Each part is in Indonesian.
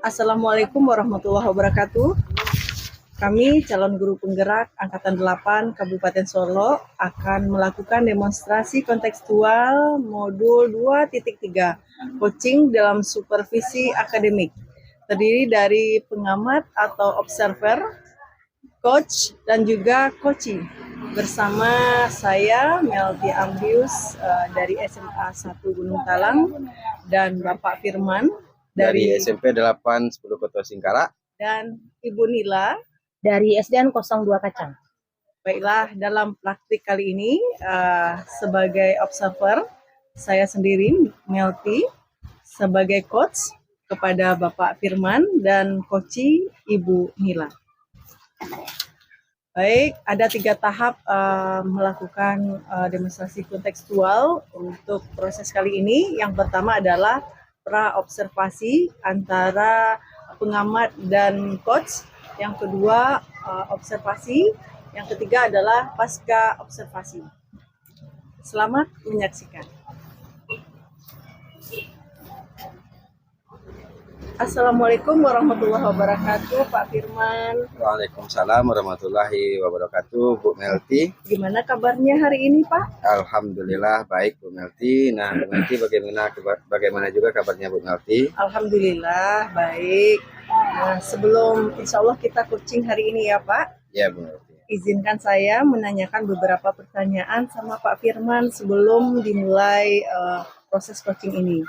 Assalamualaikum warahmatullahi wabarakatuh. Kami calon guru penggerak Angkatan 8 Kabupaten Solo akan melakukan demonstrasi kontekstual modul 2.3 coaching dalam supervisi akademik. Terdiri dari pengamat atau observer, coach, dan juga coaching. Bersama saya Melty Ambius dari SMA 1 Gunung Talang dan Bapak Firman dari SMP 810 Kota Singkara dan Ibu Nila dari SDN 02 Kacang. Baiklah, dalam praktik kali ini sebagai observer, saya sendiri Melty, sebagai coach kepada Bapak Firman dan coachi Ibu Nila. Baik, ada 3 tahap melakukan demonstrasi kontekstual untuk proses kali ini. Yang pertama adalah pra-observasi antara pengamat dan coach. Yang kedua, observasi. Yang ketiga adalah pasca observasi. Selamat menyaksikan. Assalamualaikum warahmatullahi wabarakatuh, Pak Firman. Waalaikumsalam warahmatullahi wabarakatuh, Bu Melty. Gimana kabarnya hari ini, Pak? Alhamdulillah baik, Bu Melty. Nah, Bu Melty bagaimana juga kabarnya, Bu Melty? Alhamdulillah baik. Nah, sebelum insya Allah kita coaching hari ini ya, Pak. Ya, Bu Melty. Izinkan saya menanyakan beberapa pertanyaan sama Pak Firman sebelum dimulai proses coaching ini.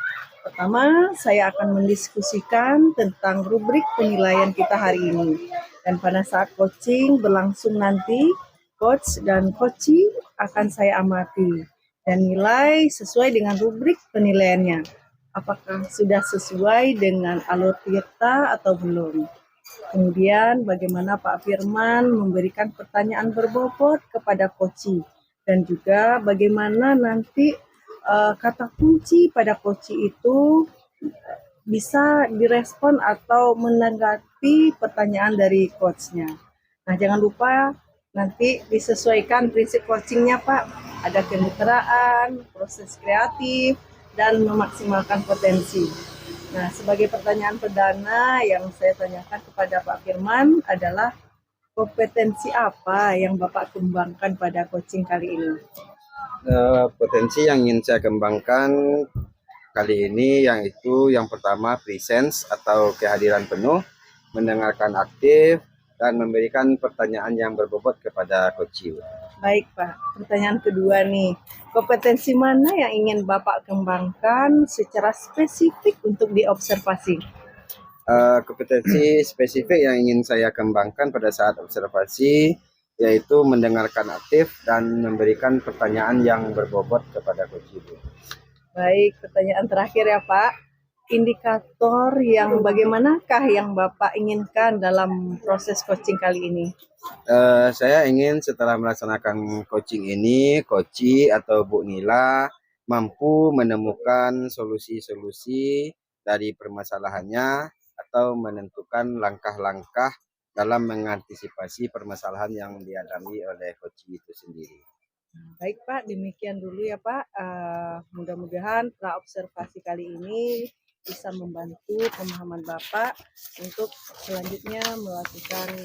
Pertama, saya akan mendiskusikan tentang rubrik penilaian kita hari ini. Dan pada saat coaching berlangsung nanti, coach dan coachee akan saya amati dan nilai sesuai dengan rubrik penilaiannya. Apakah sudah sesuai dengan alur tirta atau belum? Kemudian bagaimana Pak Firman memberikan pertanyaan berbobot kepada coachee dan juga bagaimana nanti kata kunci pada coachee itu bisa direspon atau menanggapi pertanyaan dari coachnya. Nah, jangan lupa nanti disesuaikan prinsip coachingnya, Pak. Ada kemitraan, proses kreatif, dan memaksimalkan potensi. Nah, sebagai pertanyaan perdana yang saya tanyakan kepada Pak Firman adalah kompetensi apa yang Bapak kembangkan pada coaching kali ini? Potensi yang ingin saya kembangkan kali ini yang pertama presence atau kehadiran penuh, mendengarkan aktif, dan memberikan pertanyaan yang berbobot kepada coachee. Baik, Pak. Pertanyaan kedua nih, kompetensi mana yang ingin Bapak kembangkan secara spesifik untuk diobservasi? Kompetensi spesifik yang ingin saya kembangkan pada saat observasi yaitu mendengarkan aktif dan memberikan pertanyaan yang berbobot kepada coachee. Baik, pertanyaan terakhir ya, Pak. Indikator yang bagaimanakah yang Bapak inginkan dalam proses coaching kali ini? Saya ingin setelah melaksanakan coaching ini, coachee atau Bu Nila mampu menemukan solusi-solusi dari permasalahannya atau menentukan langkah-langkah dalam mengantisipasi permasalahan yang dihadapi oleh coachee itu sendiri. Baik, Pak, demikian dulu ya, Pak. Mudah-mudahan pra-observasi kali ini bisa membantu pemahaman Bapak untuk selanjutnya melakukan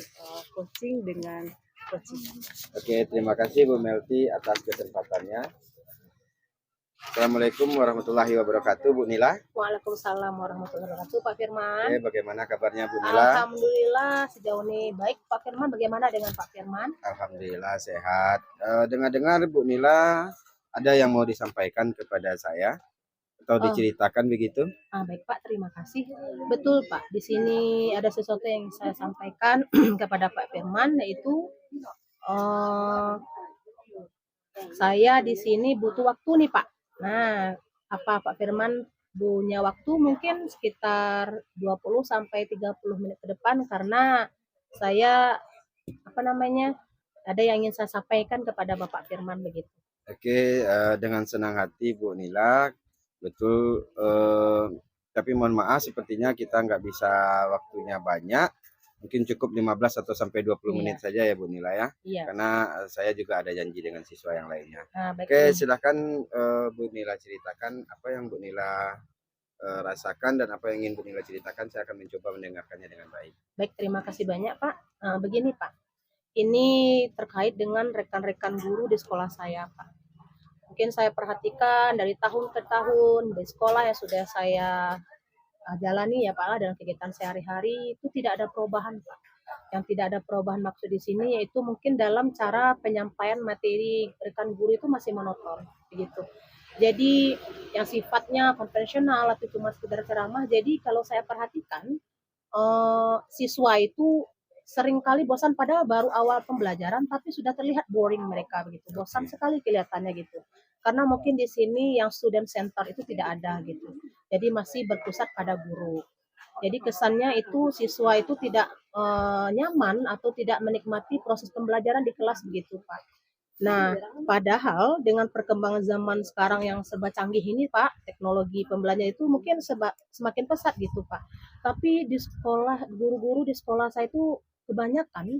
coaching dengan coaching. Oke, terima kasih Bu Melty atas kesempatannya. Assalamualaikum warahmatullahi wabarakatuh, Bu Nila. Waalaikumsalam warahmatullahi wabarakatuh, Pak Firman. Bagaimana kabarnya Bu Nila? Alhamdulillah sejauh ini baik, Pak Firman. Bagaimana dengan Pak Firman? Alhamdulillah sehat. Dengar-dengar Bu Nila ada yang mau disampaikan kepada saya atau diceritakan begitu? Baik Pak, terima kasih. Betul Pak, di sini ada sesuatu yang saya sampaikan kepada Pak Firman, yaitu saya di sini butuh waktu nih Pak. Nah, apa Pak Firman punya waktu mungkin sekitar 20 sampai 30 menit ke depan karena saya ada yang ingin saya sampaikan kepada Bapak Firman begitu. Oke, dengan senang hati Bu Nila. Betul, tapi mohon maaf sepertinya kita nggak bisa waktunya banyak. Mungkin cukup 15 atau sampai 20 menit saja ya Bu Nila ya. Iya. Karena saya juga ada janji dengan siswa yang lainnya. Baik, Oke, silakan Bu Nila ceritakan apa yang Bu Nila rasakan dan apa yang ingin Bu Nila ceritakan, saya akan mencoba mendengarkannya dengan baik. Baik, terima kasih banyak Pak. Begini Pak, ini terkait dengan rekan-rekan guru di sekolah saya Pak. Mungkin saya perhatikan dari tahun ke tahun di sekolah yang sudah saya jalani ya Pak dalam kegiatan sehari-hari itu tidak ada perubahan Pak. Yang tidak ada perubahan maksud di sini yaitu mungkin dalam cara penyampaian materi rekan guru itu masih monoton begitu. Jadi yang sifatnya konvensional atau cuma sekedar ceramah. Jadi kalau saya perhatikan siswa itu seringkali bosan pada baru awal pembelajaran tapi sudah terlihat boring mereka begitu. Bosan sekali kelihatannya gitu. Karena mungkin di sini yang student center itu tidak ada gitu. Jadi masih berpusat pada guru. Jadi kesannya itu siswa itu tidak nyaman atau tidak menikmati proses pembelajaran di kelas begitu, Pak. Nah, padahal dengan perkembangan zaman sekarang yang serba canggih ini, Pak, teknologi pembelajaran itu mungkin semakin pesat gitu, Pak. Tapi di sekolah, guru-guru di sekolah saya itu kebanyakan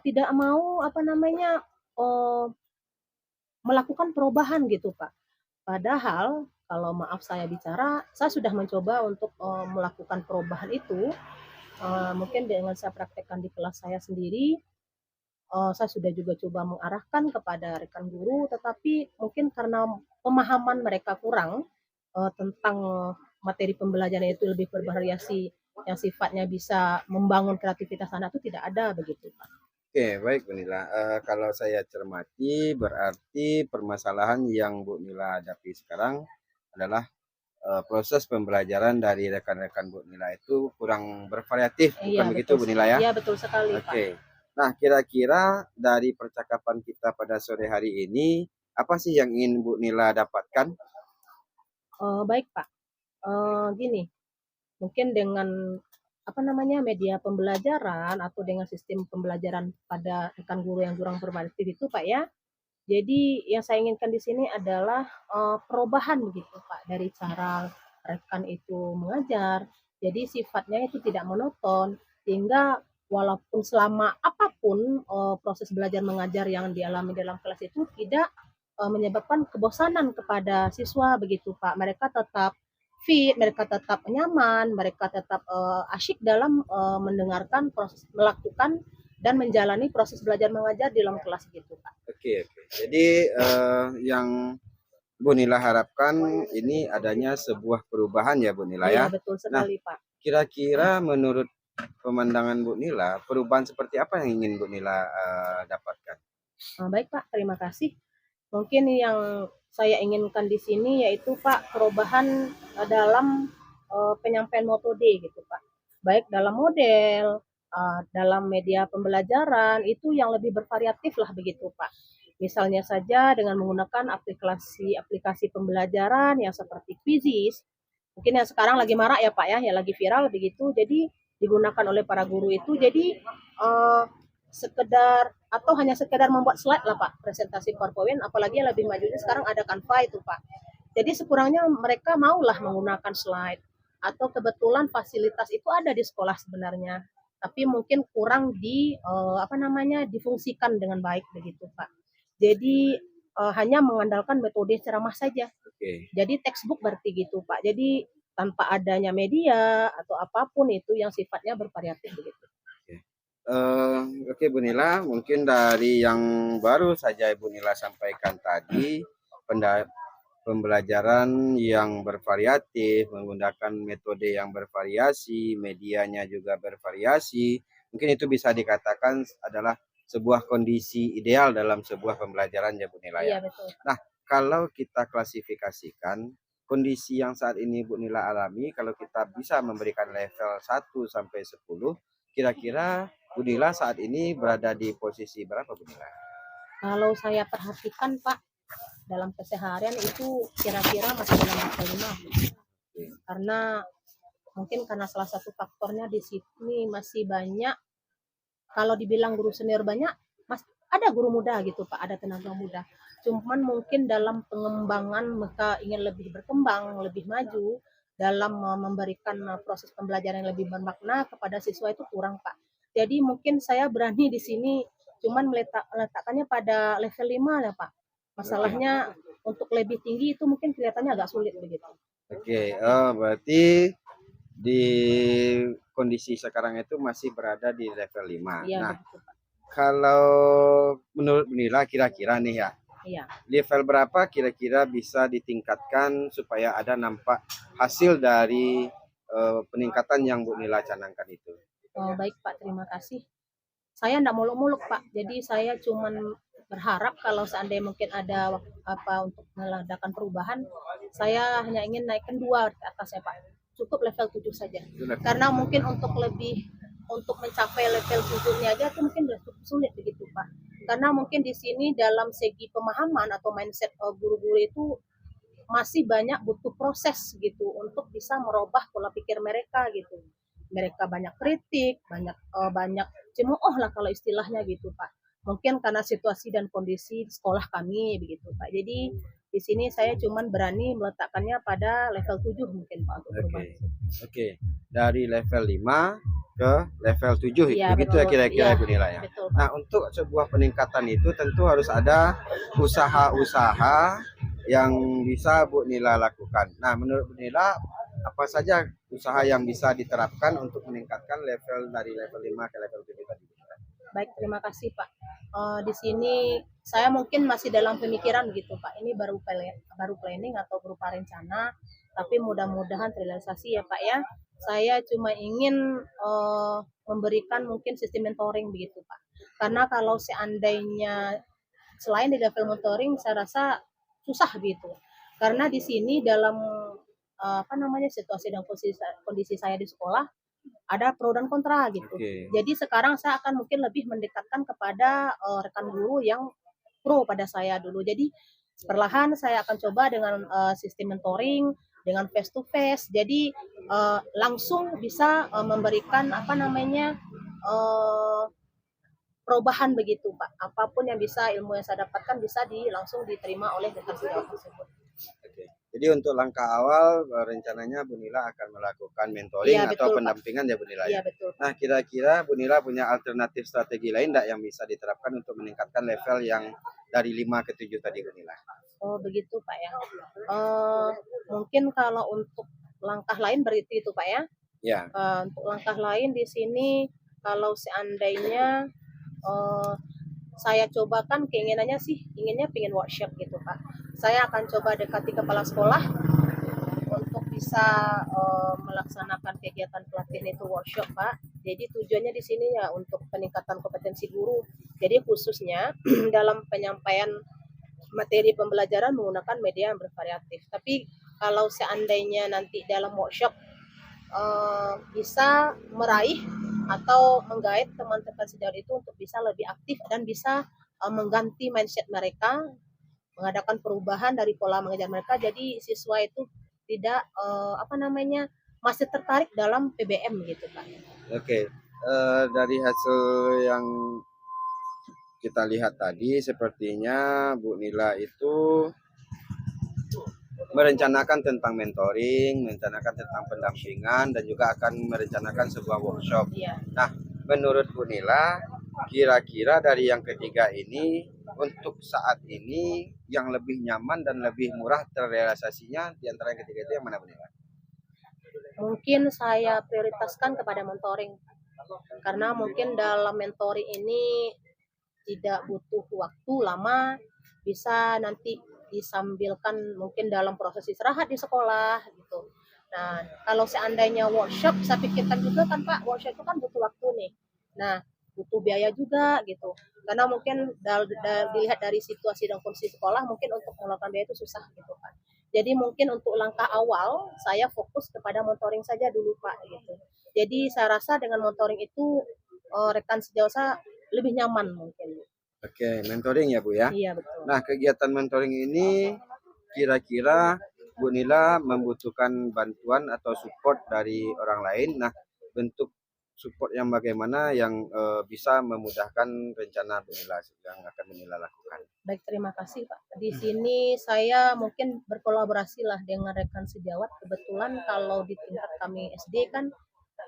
tidak mau eh, melakukan perubahan gitu, Pak. Padahal kalau maaf saya bicara, saya sudah mencoba untuk melakukan perubahan itu. Mungkin dengan saya praktekkan di kelas saya sendiri, saya sudah juga coba mengarahkan kepada rekan guru, tetapi mungkin karena pemahaman mereka kurang tentang materi pembelajaran itu lebih bervariasi, yang sifatnya bisa membangun kreativitas anak itu tidak ada begitu, Pak. Oke, baik Bu Nila. Kalau saya cermati, berarti permasalahan yang Bu Nila hadapi sekarang adalah proses pembelajaran dari rekan-rekan Bu Nila itu kurang bervariatif, bukan Iya, begitu betul. Bu Nila ya? Iya, betul sekali, Pak. Oke. Nah, kira-kira dari percakapan kita pada sore hari ini, apa sih yang ingin Bu Nila dapatkan? Baik, Pak. Gini, mungkin dengan media pembelajaran atau dengan sistem pembelajaran pada rekan guru yang kurang bervariatif itu Pak ya. Jadi yang saya inginkan di sini adalah perubahan begitu Pak dari cara rekan itu mengajar. Jadi sifatnya itu tidak monoton sehingga walaupun selama apapun proses belajar mengajar yang dialami dalam kelas itu tidak menyebabkan kebosanan kepada siswa begitu Pak. Mereka tetap fit, mereka tetap nyaman, mereka tetap asyik dalam mendengarkan proses melakukan dan menjalani proses belajar mengajar di dalam kelas gitu Pak. Oke, oke. Jadi yang Bu Nila harapkan ini adanya sebuah perubahan ya Bu Nila ya. Iya betul Nah, sekali Pak. kira-kira menurut pemandangan Bu Nila, perubahan seperti apa yang ingin Bu Nila dapatkan? Baik Pak, terima kasih. Mungkin yang saya inginkan di sini yaitu Pak perubahan dalam penyampaian metode gitu Pak. Baik dalam model, dalam media pembelajaran itu yang lebih bervariatif lah begitu Pak. Misalnya saja dengan menggunakan aplikasi pembelajaran yang seperti Quizzes, mungkin yang sekarang lagi marak ya Pak ya, yang lagi viral begitu. Jadi digunakan oleh para guru itu. Jadi sekedar atau hanya sekedar membuat slide lah Pak, presentasi PowerPoint, apalagi yang lebih majunya sekarang ada Canva itu Pak. Jadi sekurangnya mereka maulah menggunakan slide atau kebetulan fasilitas itu ada di sekolah sebenarnya, tapi mungkin kurang difungsikan dengan baik begitu Pak. Jadi hanya mengandalkan metode ceramah saja. Oke. Jadi textbook berarti gitu Pak. Jadi tanpa adanya media atau apapun itu yang sifatnya bervariatif begitu. Oke Bu Nila, mungkin dari yang baru saja Bu Nila sampaikan tadi, pembelajaran yang bervariatif, menggunakan metode yang bervariasi, medianya juga bervariasi, mungkin itu bisa dikatakan adalah sebuah kondisi ideal dalam sebuah pembelajaran ya Bu Nila ya. Iya betul. Nah, kalau kita klasifikasikan kondisi yang saat ini Bu Nila alami, kalau kita bisa memberikan level 1 sampai 10, kira-kira Bu Nila saat ini berada di posisi berapa Bu Nila? Kalau saya perhatikan Pak, dalam keseharian itu kira-kira masih dalam level 5. Karena mungkin karena salah satu faktornya di sini masih banyak, kalau dibilang guru senior banyak, ada guru muda gitu Pak, ada tenaga muda. Cuman mungkin dalam pengembangan mereka ingin lebih berkembang, lebih maju, dalam memberikan proses pembelajaran yang lebih bermakna kepada siswa itu kurang Pak. Jadi mungkin saya berani di sini cuman meletakkannya pada level 5 ya Pak. Masalahnya untuk lebih tinggi itu mungkin kelihatannya agak sulit begitu. Oke, Oke, berarti di kondisi sekarang itu masih berada di level 5. Iya Nah, begitu Pak. kalau menurut Bunila kira-kira nih ya, Iya. level berapa kira-kira bisa ditingkatkan supaya ada nampak hasil dari peningkatan yang Bu Nila canangkan itu? Oh, baik Pak, terima kasih. Saya enggak muluk-muluk Pak, jadi saya cuman berharap kalau seandainya mungkin ada apa untuk mengadakan perubahan, saya hanya ingin naikkan 2 ke atas ya Pak. Cukup level 7 saja. Itu level Karena 7. mungkin untuk mencapai level 7-nya aja itu mungkin udah cukup sulit begitu Pak. Karena mungkin di sini dalam segi pemahaman atau mindset guru-guru itu masih banyak butuh proses gitu untuk bisa merubah pola pikir mereka gitu. Mereka banyak kritik, banyak cemooh lah kalau istilahnya gitu Pak. Mungkin karena situasi dan kondisi sekolah kami begitu Pak. Jadi di sini saya cuman berani meletakkannya pada level 7 mungkin Pak untuk perubahan. Oke. Oke. Dari level 5 ke level 7 Iya begitu ya betul. kira-kira Iya Bu Nila ya. betul Pak. Nah, untuk sebuah peningkatan itu tentu harus ada usaha-usaha yang bisa Bu Nila lakukan. Nah, menurut Bu Nila apa saja usaha yang bisa diterapkan untuk meningkatkan level dari level 5 ke level 7 tadi? Baik, terima kasih Pak. Di sini saya mungkin masih dalam pemikiran gitu Pak. Ini baru planning atau berupa rencana, tapi mudah-mudahan terrealisasi ya Pak ya. Saya cuma ingin memberikan mungkin sistem mentoring begitu Pak. Karena kalau seandainya selain di level mentoring, saya rasa susah gitu. Karena di sini dalam apa namanya situasi dan kondisi saya di sekolah ada pro dan kontra gitu. Oke. Jadi sekarang saya akan mungkin lebih mendekatkan kepada rekan guru yang pro pada saya dulu. Jadi perlahan saya akan coba dengan sistem mentoring, dengan face to face. Jadi langsung bisa memberikan apa namanya eh, perubahan begitu Pak. Apapun yang bisa ilmu yang saya dapatkan bisa langsung diterima oleh rekan sejawat tersebut. Oke. Jadi untuk langkah awal rencananya Bu Nila akan melakukan mentoring Iya atau betul Pak. pendampingan ya Bu Nila ya. Iya betul. Nah, kira-kira Bu Nila punya alternatif strategi lain enggak yang bisa diterapkan untuk meningkatkan level yang dari 5 ke 7 tadi Bu Nila? Oh begitu Pak ya. Mungkin kalau untuk langkah lain berarti itu Pak ya. Ya. Untuk langkah lain di sini kalau seandainya saya coba kan keinginannya sih inginnya pengen workshop gitu Pak. Saya akan coba dekati kepala sekolah untuk bisa melaksanakan kegiatan pelatihan itu workshop Pak. Jadi tujuannya di sini ya untuk peningkatan kompetensi guru. Jadi khususnya dalam penyampaian materi pembelajaran menggunakan media yang bervariatif. Tapi kalau seandainya nanti dalam workshop bisa meraih atau menggait teman-teman sejauh itu untuk bisa lebih aktif dan bisa mengganti mindset mereka, mengadakan perubahan dari pola mengajar mereka. Jadi siswa itu tidak apa namanya masih tertarik dalam PBM gitu Pak. Oke. Dari hasil yang kita lihat tadi sepertinya Bu Nila itu merencanakan tentang mentoring, merencanakan tentang pendampingan, dan juga akan merencanakan sebuah workshop. Iya. Nah, menurut Bu Nila, kira-kira dari yang ketiga ini, untuk saat ini yang lebih nyaman dan lebih murah terrealisasinya di antara yang ketiga itu yang mana Bu Nila? Mungkin saya prioritaskan kepada mentoring. Karena mungkin dalam mentoring ini tidak butuh waktu lama, bisa nanti disambilkan mungkin dalam proses istirahat di sekolah gitu. Nah, kalau seandainya workshop, saya pikirkan juga kan Pak, workshop itu kan butuh waktu nih. Nah, butuh biaya juga gitu. Karena mungkin dilihat dari situasi dan kondisi sekolah, mungkin untuk mengeluarkan biaya itu susah gitu Pak. Jadi mungkin untuk langkah awal, saya fokus kepada mentoring saja dulu Pak gitu. Jadi saya rasa dengan mentoring itu rekan sejauh saya lebih nyaman mungkin. Oke, mentoring ya Bu ya. Iya betul. Nah, kegiatan mentoring ini kira-kira Bu Nila membutuhkan bantuan atau support dari orang lain. Nah, bentuk support yang bagaimana yang bisa memudahkan rencana Bu Nila yang akan Bu Nila lakukan. Baik, terima kasih Pak. Di sini saya mungkin berkolaborasi lah dengan rekan sejawat. Kebetulan kalau di tingkat kami SD kan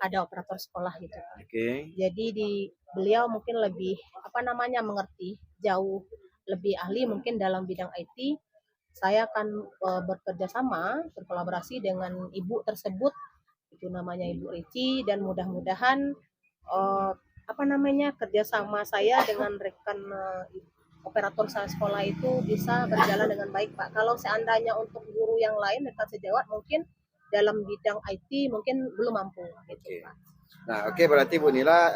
ada operator sekolah gitu Pak. Oke. Jadi beliau mungkin lebih apa namanya mengerti, jauh lebih ahli mungkin dalam bidang IT. saya akan bekerja sama, berkolaborasi dengan ibu tersebut, itu namanya Ibu Reci, dan mudah-mudahan eh, apa namanya kerjasama saya dengan rekan operator sekolah itu bisa berjalan dengan baik, Pak. Kalau seandainya untuk guru yang lain rekan sejawat mungkin dalam bidang IT mungkin belum mampu gitu, Oke. Pak. Nah, oke, berarti Bu Nila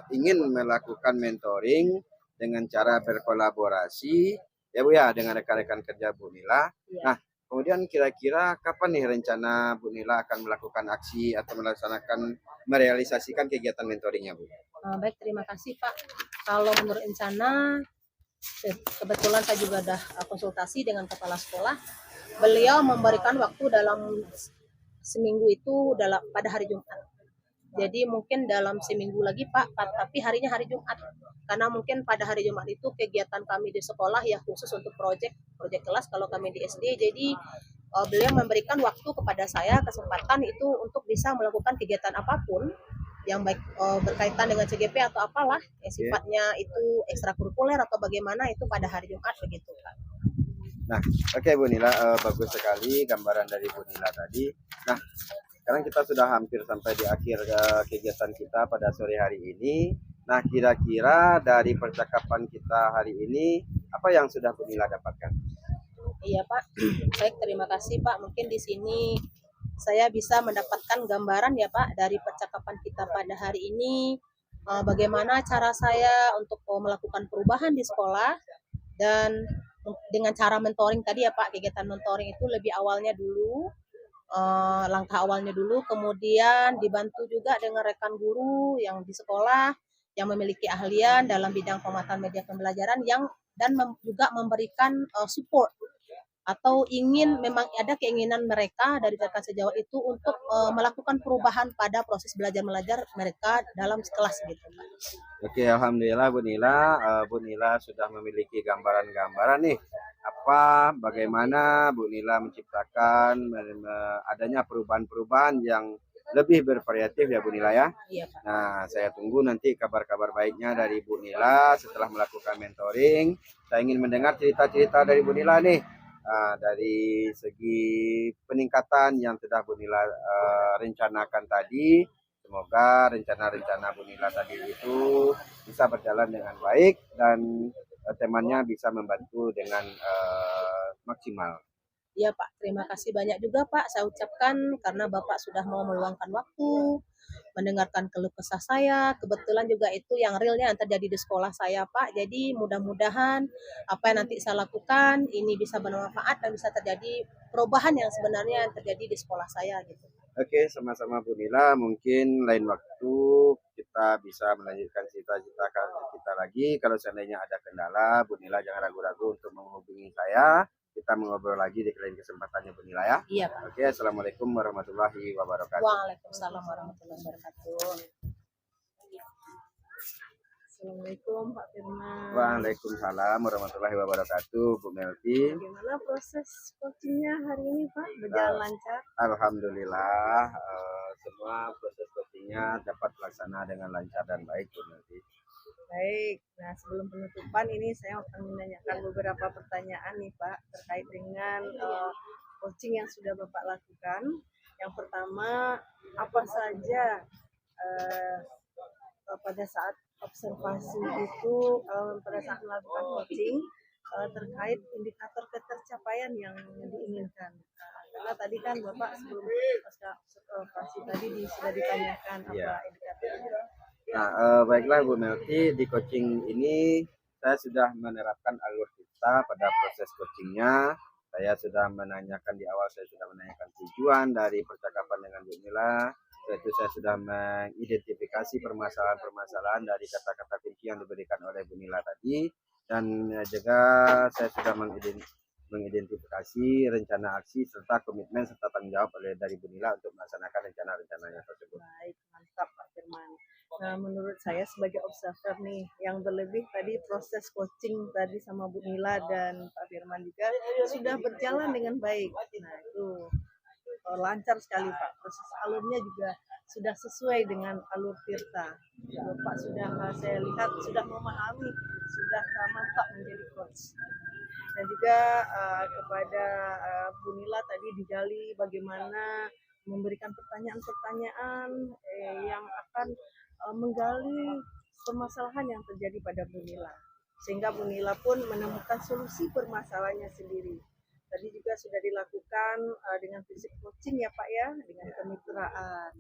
ingin melakukan mentoring dengan cara berkolaborasi ya Bu ya dengan rekan-rekan kerja Bu Nila. Iya. Nah, kemudian kira-kira kapan nih rencana Bu Nila akan melakukan aksi atau melaksanakan merealisasikan kegiatan mentoringnya Bu? Baik, terima kasih Pak. Kalau menurut rencana, kebetulan saya juga sudah konsultasi dengan kepala sekolah. Beliau memberikan waktu dalam seminggu itu pada hari Jumat. Jadi mungkin dalam seminggu lagi Pak, tapi harinya hari Jumat. Karena mungkin pada hari Jumat itu kegiatan kami di sekolah ya khusus untuk proyek kelas kalau kami di SD. Jadi beliau memberikan waktu kepada saya kesempatan itu untuk bisa melakukan kegiatan apapun yang baik berkaitan dengan CGP atau apalah yang sifatnya itu ekstrakurikuler atau bagaimana itu pada hari Jumat begitu Pak. Nah, oke Bu Nila, bagus sekali gambaran dari Bu Nila tadi. Nah, sekarang kita sudah hampir sampai di akhir kegiatan kita pada sore hari ini. Nah, kira-kira dari percakapan kita hari ini, apa yang sudah Bu Nila dapatkan? Iya Pak, baik terima kasih Pak. Mungkin di sini saya bisa mendapatkan gambaran ya Pak dari percakapan kita pada hari ini. Bagaimana cara saya untuk melakukan perubahan di sekolah dan dengan cara mentoring tadi ya Pak, kegiatan mentoring itu lebih awalnya dulu, langkah awalnya dulu, kemudian dibantu juga dengan rekan guru yang di sekolah yang memiliki ahlian dalam bidang pemanfaatan media pembelajaran dan juga memberikan support atau memang ada keinginan mereka dari rekan sejawat itu untuk melakukan perubahan pada proses belajar mengajar mereka dalam kelas gitu Pak. Oke, alhamdulillah Bu Nila, Bu Nila sudah memiliki gambaran-gambaran nih bagaimana Bu Nila menciptakan adanya perubahan-perubahan yang lebih bervariatif ya Bu Nila ya. Iya Pak. Nah, saya tunggu nanti kabar-kabar baiknya dari Bu Nila setelah melakukan mentoring. Saya ingin mendengar cerita-cerita dari Bu Nila nih. Dari segi peningkatan yang sudah Bu Nila rencanakan tadi, semoga rencana-rencana Bu Nila tadi itu bisa berjalan dengan baik dan temannya bisa membantu dengan maksimal. Iya Pak, terima kasih banyak juga Pak saya ucapkan karena Bapak sudah mau meluangkan waktu, mendengarkan keluh kesah saya. Kebetulan juga itu yang realnya yang terjadi di sekolah saya Pak. Jadi mudah-mudahan apa yang nanti saya lakukan ini bisa bermanfaat dan bisa terjadi perubahan yang sebenarnya yang terjadi di sekolah saya gitu. Oke, sama-sama Bu Nila. Mungkin lain waktu kita bisa melanjutkan cita-cita kita lagi. Kalau seandainya ada kendala, Bu Nila jangan ragu-ragu untuk menghubungi saya. Kita mengobrol lagi di lain kesempatannya Bu Nila ya. Iya Pak. Oke, assalamualaikum warahmatullahi wabarakatuh. Waalaikumsalam warahmatullahi wabarakatuh. Assalamualaikum Pak Firman. Waalaikumsalam warahmatullahi wabarakatuh, Bu Melki. Bagaimana proses coachingnya hari ini Pak? Berjalan lancar? Alhamdulillah, semua proses coachingnya dapat terlaksana dengan lancar dan baik, Bu Melki. Baik, nah sebelum penutupan ini saya akan menanyakan beberapa pertanyaan nih Pak terkait dengan coaching yang sudah Bapak lakukan. Yang pertama, apa saja pada saat observasi itu pada saat melakukan coaching terkait indikator ketercapaian yang diinginkan. Karena tadi kan Bapak sebelum observasi tadi sudah ditanyakan apa indikatornya. Nah, baiklah Bu Melki, di coaching ini saya sudah menerapkan alur kita pada proses coachingnya. Saya sudah menanyakan di awal, saya sudah menanyakan tujuan dari percakapan dengan Bu Mila. Yaitu saya sudah mengidentifikasi permasalahan-permasalahan dari kata-kata kunci yang diberikan oleh Bu Mila tadi. Dan juga saya sudah mengidentifikasi rencana aksi serta komitmen serta tanggung jawab dari Bu Nila untuk melaksanakan rencana-rencananya tersebut. Baik, mantap Pak Firman. Nah, menurut saya sebagai observer nih, yang berlebih tadi proses coaching tadi sama Bu Nila dan Pak Firman juga sudah berjalan dengan baik. Nah, itu lancar sekali Pak. Proses alurnya juga sudah sesuai dengan alur Tirta. Bapak sudah saya lihat sudah memahami, sudah mantap menjadi coach. Dan juga kepada Bu Nila tadi digali bagaimana memberikan pertanyaan-pertanyaan yang akan menggali permasalahan yang terjadi pada Bu Nila. Sehingga Bu Nila pun menemukan solusi permasalahannya sendiri. Tadi juga sudah dilakukan dengan prinsip coaching ya Pak ya, dengan kemitraan.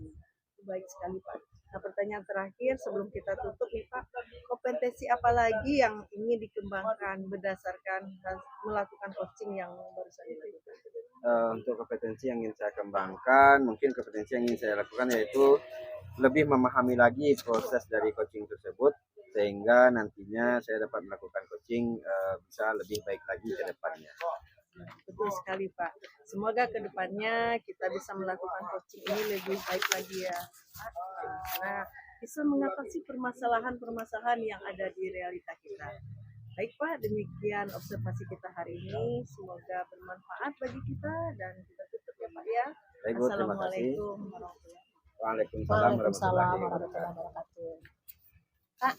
Baik sekali Pak. Nah pertanyaan terakhir sebelum kita tutup nih Pak, kompetensi apa lagi yang ingin dikembangkan berdasarkan melakukan coaching yang barusan dilakukan? Untuk kompetensi yang ingin saya kembangkan, mungkin kompetensi yang ingin saya lakukan yaitu lebih memahami lagi proses dari coaching tersebut, sehingga nantinya saya dapat melakukan coaching bisa lebih baik lagi ke depannya. Betul sekali Pak. Semoga kedepannya kita bisa melakukan coaching ini lebih baik lagi ya. Karena bisa mengatasi permasalahan-permasalahan yang ada di realita kita. Baik Pak, demikian observasi kita hari ini. Semoga bermanfaat bagi kita dan kita tutup ya Pak ya. Baik, Bu, terima kasih. Assalamualaikum warahmatullahi wabarakatuh. Waalaikumsalam Waalaikumsalam warahmatullahi warahmatullahi wabarakatuh. wabarakatuh. Kak,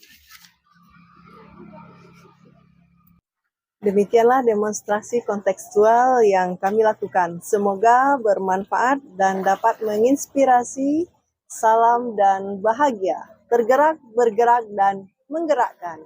Demikianlah demonstrasi kontekstual yang kami lakukan. Semoga bermanfaat dan dapat menginspirasi. Salam dan bahagia. Tergerak, bergerak, dan menggerakkan.